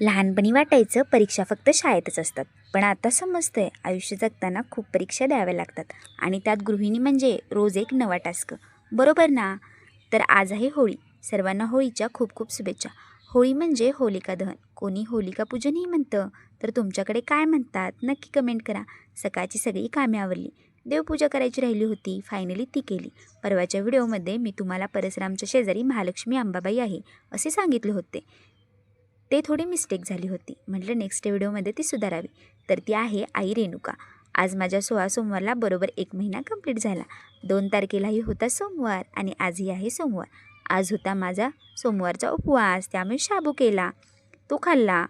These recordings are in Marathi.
लहानपणी वाटायचं परीक्षा फक्त शाळेतच असतात, पण आता समजतंय आयुष्य जगताना खूप परीक्षा द्याव्या लागतात आणि त्यात गृहिणी म्हणजे रोज एक नवा टास्क. बरोबर ना? तर आज आहे होळी. सर्वांना होळीच्या खूप खूप शुभेच्छा. होळी म्हणजे होलिका दहन, कोणी होलिका पूजनही म्हणतं. तर तुमच्याकडे काय म्हणतात नक्की कमेंट करा. सकाळची सगळी कामे आवरली, देवपूजा करायची राहिली होती, फायनली ती केली. परवाच्या व्हिडिओमध्ये मी तुम्हाला परशुरामच्या शेजारी महालक्ष्मी अंबाबाई आहे असे सांगितले होते. ते थोडी मिस्टेक झाली होती. म्हटलं नेक्स्ट व्हिडिओमध्ये ती सुधारावी. तर ती आहे आई रेणुका. आज माझ्या 16 सोमवारला बरोबर 1 महिना कंप्लीट झाला. 2 तारखेलाही होता सोमवार आणि आजही आहे सोमवार. आज होता माझा सोमवारचा उपवास, त्यामुळे शाबू केला, तो खाल्ला.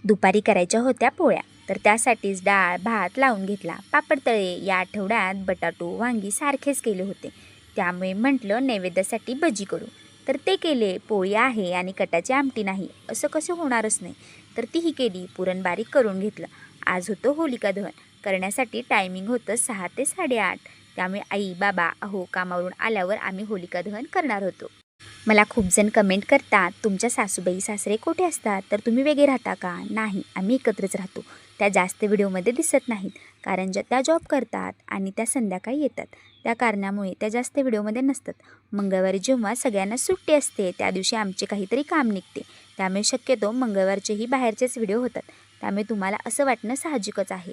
दुपारी करायच्या होत्या पोळ्या, तर त्यासाठीच डाळ भात लावून घेतला. पापड तळे. या आठवड्यात बटाटो वांगी सारखेच केले होते, त्यामुळे म्हटलं नैवेद्यासाठी भजी करू. तर ते केले. पोळी आहे आणि कटाची आमटी नाही असं कसं होणारच नाही, तर तीही केली. पुरण बारीक करून घेतलं. आज होतं होलिका दहन. करण्यासाठी टायमिंग होतं 6 ते 8:30. त्यामुळे आई बाबा कामावरून आल्यावर आम्ही होलिका दहन करणार होतो. मला खूप जण कमेंट करतात, तुमच्या सासूबाई सासरे कुठे असतात, तर तुम्ही वेगळे राहता का? नाही, आम्ही एकत्रच राहतो. त्या जास्त व्हिडिओमध्ये दिसत नाहीत, कारण त्या जॉब करतात आणि त्या संध्याकाळी येतात. त्या कारणामुळे त्या जास्त व्हिडिओमध्ये नसतात. मंगळवारी जेव्हा सगळ्यांना सुट्टी असते त्या दिवशी आमचे काहीतरी काम निघते, त्यामुळे शक्यतो मंगळवारचेही बाहेरचेच व्हिडिओ होतात. त्यामुळे तुम्हाला असं वाटणं साहजिकच आहे.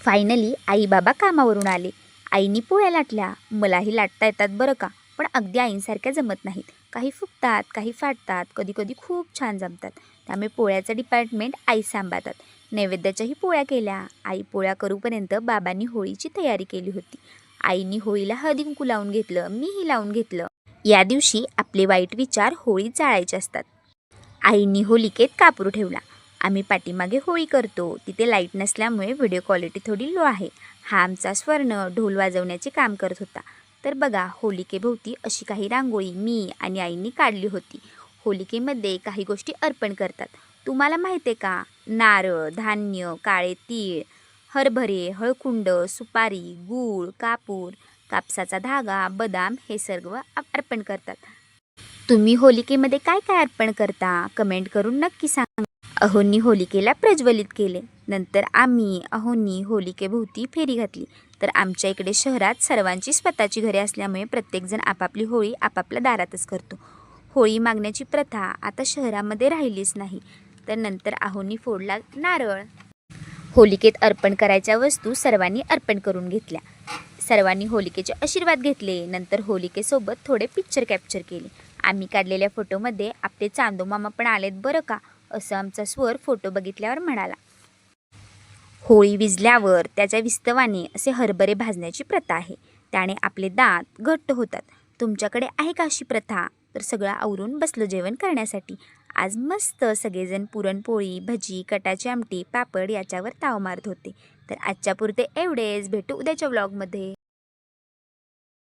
फायनली आई बाबा कामावरून आले. आईनी पोळ्या लाटल्या. मलाही लाटता येतात बरं का, पण अगदी आईंसारख्या जमत नाहीत. काही फुगतात, काही फाटतात, कधी कधी खूप छान जमतात. त्यामुळे पोळ्याचं डिपार्टमेंट आई सांभाळतात. नैवेद्याच्याही पोळ्या केल्या. आई पोळ्या करूपर्यंत बाबांनी होळीची तयारी केली होती. आईनी होळीला हळदी कुंकू लावून घेतलं, मीही लावून घेतलं. या दिवशी आपले वाईट विचार होळीत जाळायचे असतात. आईनी होलिकेत कापूर ठेवला. आम्ही पाठीमागे होळी करतो, तिथे लाईट नसल्यामुळे व्हिडिओ क्वालिटी थोडी लो आहे. हा आमचा स्वर्ण ढोल वाजवण्याचे काम करत होता. तर बघा, होलिकेभोवती अशी काही रांगोळी मी आणि आईंनी काढली होती. होलिकेमध्ये काही गोष्टी अर्पण करतात. तुम्हाला माहिती आहे का? नारळ, धान्य, काळे तीळ, हरभरे, हळकुंड, सुपारी, गूळ, कापूर, कापसाचा धागा, बदाम हे सर्व अर्पण करतात. तुम्ही होलिकेमध्ये काय काय अर्पण करता कमेंट करून नक्की सांगा. अहोंनी होलिकेला प्रज्वलित केले. नंतर आम्ही अहोंनी होलिकेभोवती फेरी घातली. तर आमच्या इकडे शहरात सर्वांची स्वतःची घरे असल्यामुळे प्रत्येकजण आपापली होळी आपापल्या दारातच करतो. होळी मागण्याची प्रथा आता शहरामध्ये राहिलीच नाही. तर नंतर अहोंनी फोडला नारळ. होलिकेत अर्पण करायच्या वस्तू सर्वांनी अर्पण करून घेतल्या. सर्वांनी होलिकेचे आशीर्वाद घेतले. नंतर होलिकेसोबत थोडे पिक्चर कॅप्चर केले. आम्ही काढलेल्या फोटोमध्ये आपले चांदू मामा पण आलेत बरं का, असं आमचा स्वर फोटो बघितल्यावर म्हणाला. होळी विजल्यावर त्याच्या विस्तवाने असे हरभरे भाजण्याची प्रथा आहे. त्याने आपले दात घट्ट होतात. तुमच्याकडे आहे का अशी प्रथा? तर सगळं आवरून बसलो जेवण करण्यासाठी. आज मस्त सगळेजण पुरणपोळी, भजी, कटाची आमटी, पापड याच्यावर ताव मारत होते. तर आजच्या पुरते एवढेच. भेटू उद्याच्या व्लॉगमध्ये.